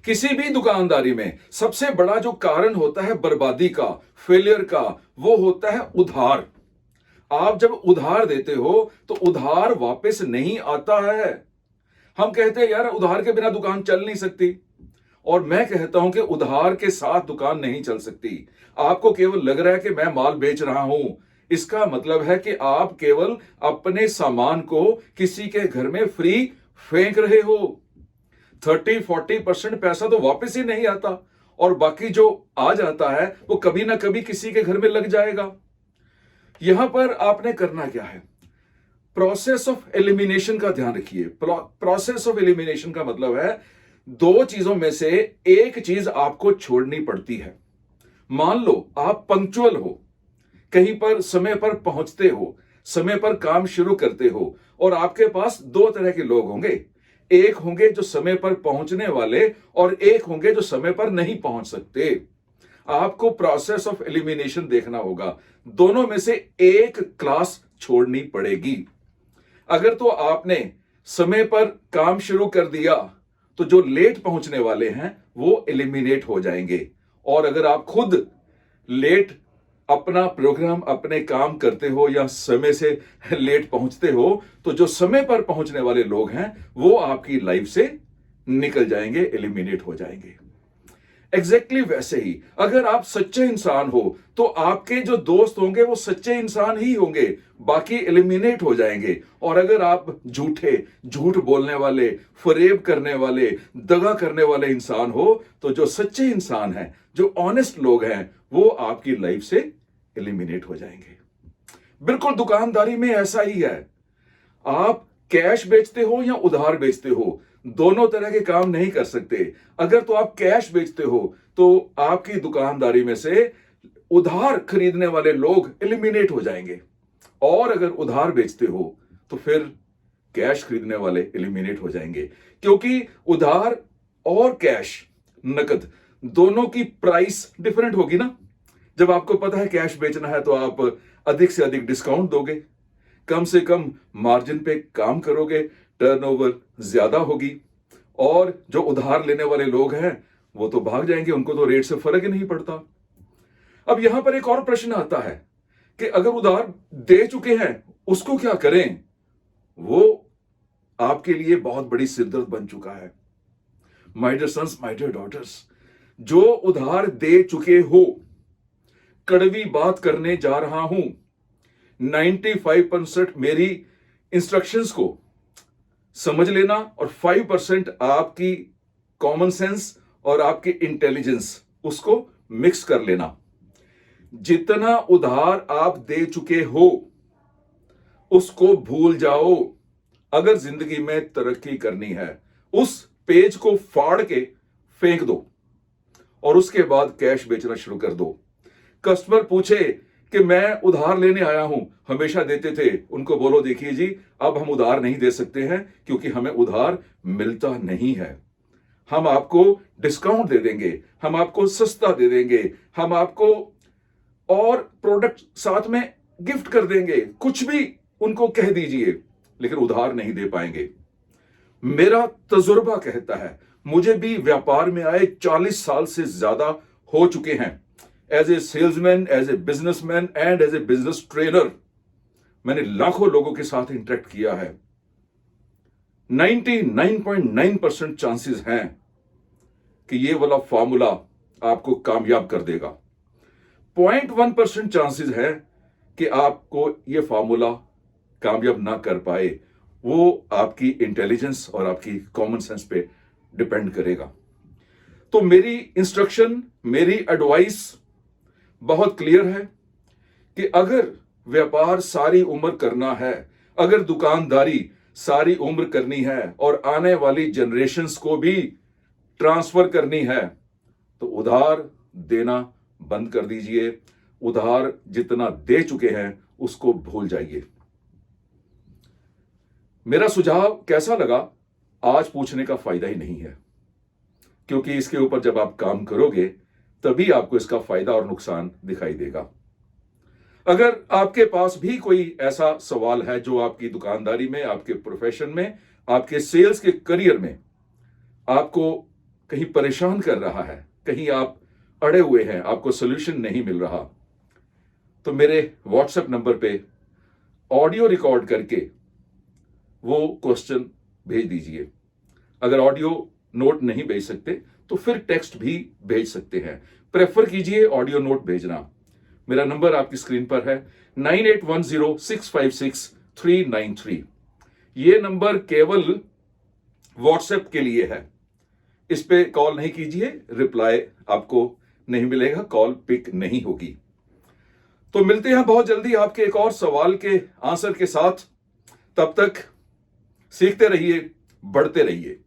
किसी भी दुकानदारी में सबसे बड़ा जो कारण होता है बर्बादी का, फेलियर का, वो होता है उधार। आप जब उधार देते हो तो उधार वापस नहीं आता है। हम कहते हैं यार उधार के बिना दुकान चल नहीं सकती, और मैं कहता हूं कि उधार के साथ दुकान नहीं चल सकती। आपको केवल लग रहा है कि मैं माल बेच रहा हूं, इसका मतलब है कि आप केवल अपने सामान को किसी के घर में फ्री फेंक रहे हो। 30-40% पैसा तो वापस ही नहीं आता, और बाकी जो आ जाता है वो कभी ना कभी किसी के घर में लग जाएगा। यहां पर आपने करना क्या है, प्रोसेस ऑफ एलिमिनेशन का ध्यान रखिए। प्रोसेस ऑफ एलिमिनेशन का मतलब है दो चीजों में से एक चीज आपको छोड़नी पड़ती है। मान लो आप पंक्चुअल हो, कहीं पर समय पर पहुंचते हो, समय पर काम शुरू करते हो, और आपके पास दो तरह के लोग होंगे। एक होंगे जो समय पर पहुंचने वाले, और एक होंगे जो समय पर नहीं पहुंच सकते। आपको प्रोसेस ऑफ एलिमिनेशन देखना होगा, दोनों में से एक क्लास छोड़नी पड़ेगी। अगर तो आपने समय पर काम शुरू कर दिया तो जो लेट पहुंचने वाले हैं वो एलिमिनेट हो जाएंगे, और अगर आप खुद लेट अपना प्रोग्राम अपने काम करते हो या समय से लेट पहुंचते हो तो जो समय पर पहुंचने वाले लोग हैं वो आपकी लाइफ से निकल जाएंगे, एलिमिनेट हो जाएंगे। एग्जैक्टली वैसे ही अगर आप सच्चे इंसान हो तो आपके जो दोस्त होंगे वो सच्चे इंसान ही होंगे, बाकी एलिमिनेट हो जाएंगे। और अगर आप झूठ बोलने वाले, फरेब करने वाले, दगा करने वाले इंसान हो तो जो सच्चे इंसान हैं, जो ऑनेस्ट लोग हैं, वो आपकी लाइफ से एलिमिनेट हो जाएंगे। बिल्कुल दुकानदारी में ऐसा ही है। आप कैश बेचते हो या उधार बेचते हो, दोनों तरह के काम नहीं कर सकते। अगर तो आप कैश बेचते हो तो आपकी दुकानदारी में से उधार खरीदने वाले लोग एलिमिनेट हो जाएंगे, और अगर उधार बेचते हो तो फिर कैश खरीदने वाले एलिमिनेट हो जाएंगे। क्योंकि उधार और कैश, नकद, दोनों की प्राइस डिफरेंट होगी ना। जब आपको पता है कैश बेचना है तो आप अधिक से अधिक डिस्काउंट दोगे, कम से कम मार्जिन पे काम करोगे, टर्नओवर ज्यादा होगी। और जो उधार लेने वाले लोग हैं वो तो भाग जाएंगे, उनको तो रेट से फर्क ही नहीं पड़ता। अब यहां पर एक और प्रश्न आता है कि अगर उधार दे चुके हैं उसको क्या करें। वो आपके लिए बहुत बड़ी सिरदर्द बन चुका है। My dear sons, my dear daughters, जो उधार दे चुके हो, कड़वी बात करने जा रहा हूं। 95% मेरी इंस्ट्रक्शंस को समझ लेना, और 5% आपकी कॉमन सेंस और आपकी इंटेलिजेंस, उसको मिक्स कर लेना। जितना उधार आप दे चुके हो उसको भूल जाओ। अगर जिंदगी में तरक्की करनी है उस पेज को फाड़ के फेंक दो, और उसके बाद कैश बेचना शुरू कर दो। कस्टमर पूछे कि मैं उधार लेने आया हूं, हमेशा देते थे, उनको बोलो देखिए जी अब हम उधार नहीं दे सकते हैं क्योंकि हमें उधार मिलता नहीं है। हम आपको डिस्काउंट दे देंगे, हम आपको सस्ता दे देंगे, हम आपको और प्रोडक्ट साथ में गिफ्ट कर देंगे, कुछ भी उनको कह दीजिए, लेकिन उधार नहीं दे पाएंगे। मेरा तजुर्बा कहता है, मुझे भी व्यापार में आए 40 साल से ज्यादा हो चुके हैं। As a salesman, as a businessman and as a business trainer मैंने लाखों लोगों के साथ इंटरेक्ट किया है। 99.9% चांसेस हैं कि ये वाला फॉर्मूला आपको कामयाब कर देगा। 0.1% चांसेस है कि आपको ये फॉर्मूला कामयाब ना कर पाए। वो आपकी इंटेलिजेंस और आपकी कॉमन सेंस पे डिपेंड करेगा। तो मेरी इंस्ट्रक्शन, मेरी एडवाइस बहुत क्लियर है कि अगर व्यापार सारी उम्र करना है, अगर दुकानदारी सारी उम्र करनी है और आने वाली जनरेशन्स को भी ट्रांसफर करनी है, तो उधार देना बंद कर दीजिए। उधार जितना दे चुके हैं उसको भूल जाइए। मेरा सुझाव कैसा लगा आज पूछने का फायदा ही नहीं है, क्योंकि इसके ऊपर जब आप काम करोगे तभी आपको इसका फायदा और नुकसान दिखाई देगा। अगर आपके पास भी कोई ऐसा सवाल है जो आपकी दुकानदारी में, आपके प्रोफेशन में, आपके सेल्स के करियर में आपको कहीं परेशान कर रहा है, कहीं आप अड़े हुए हैं, आपको सोल्यूशन नहीं मिल रहा, तो मेरे व्हाट्सएप नंबर पे ऑडियो रिकॉर्ड करके वो क्वेश्चन भेज दीजिए। अगर ऑडियो नोट नहीं भेज सकते तो फिर टेक्स्ट भी भेज सकते हैं। प्रेफर कीजिए ऑडियो नोट भेजना। मेरा नंबर आपकी स्क्रीन पर है 9810656393। ये नंबर केवल व्हाट्सएप के लिए है, इस पे कॉल नहीं कीजिए, रिप्लाई आपको नहीं मिलेगा, कॉल पिक नहीं होगी। तो मिलते हैं बहुत जल्दी आपके एक और सवाल के आंसर के साथ। तब तक सीखते रहिए, बढ़ते रहिए।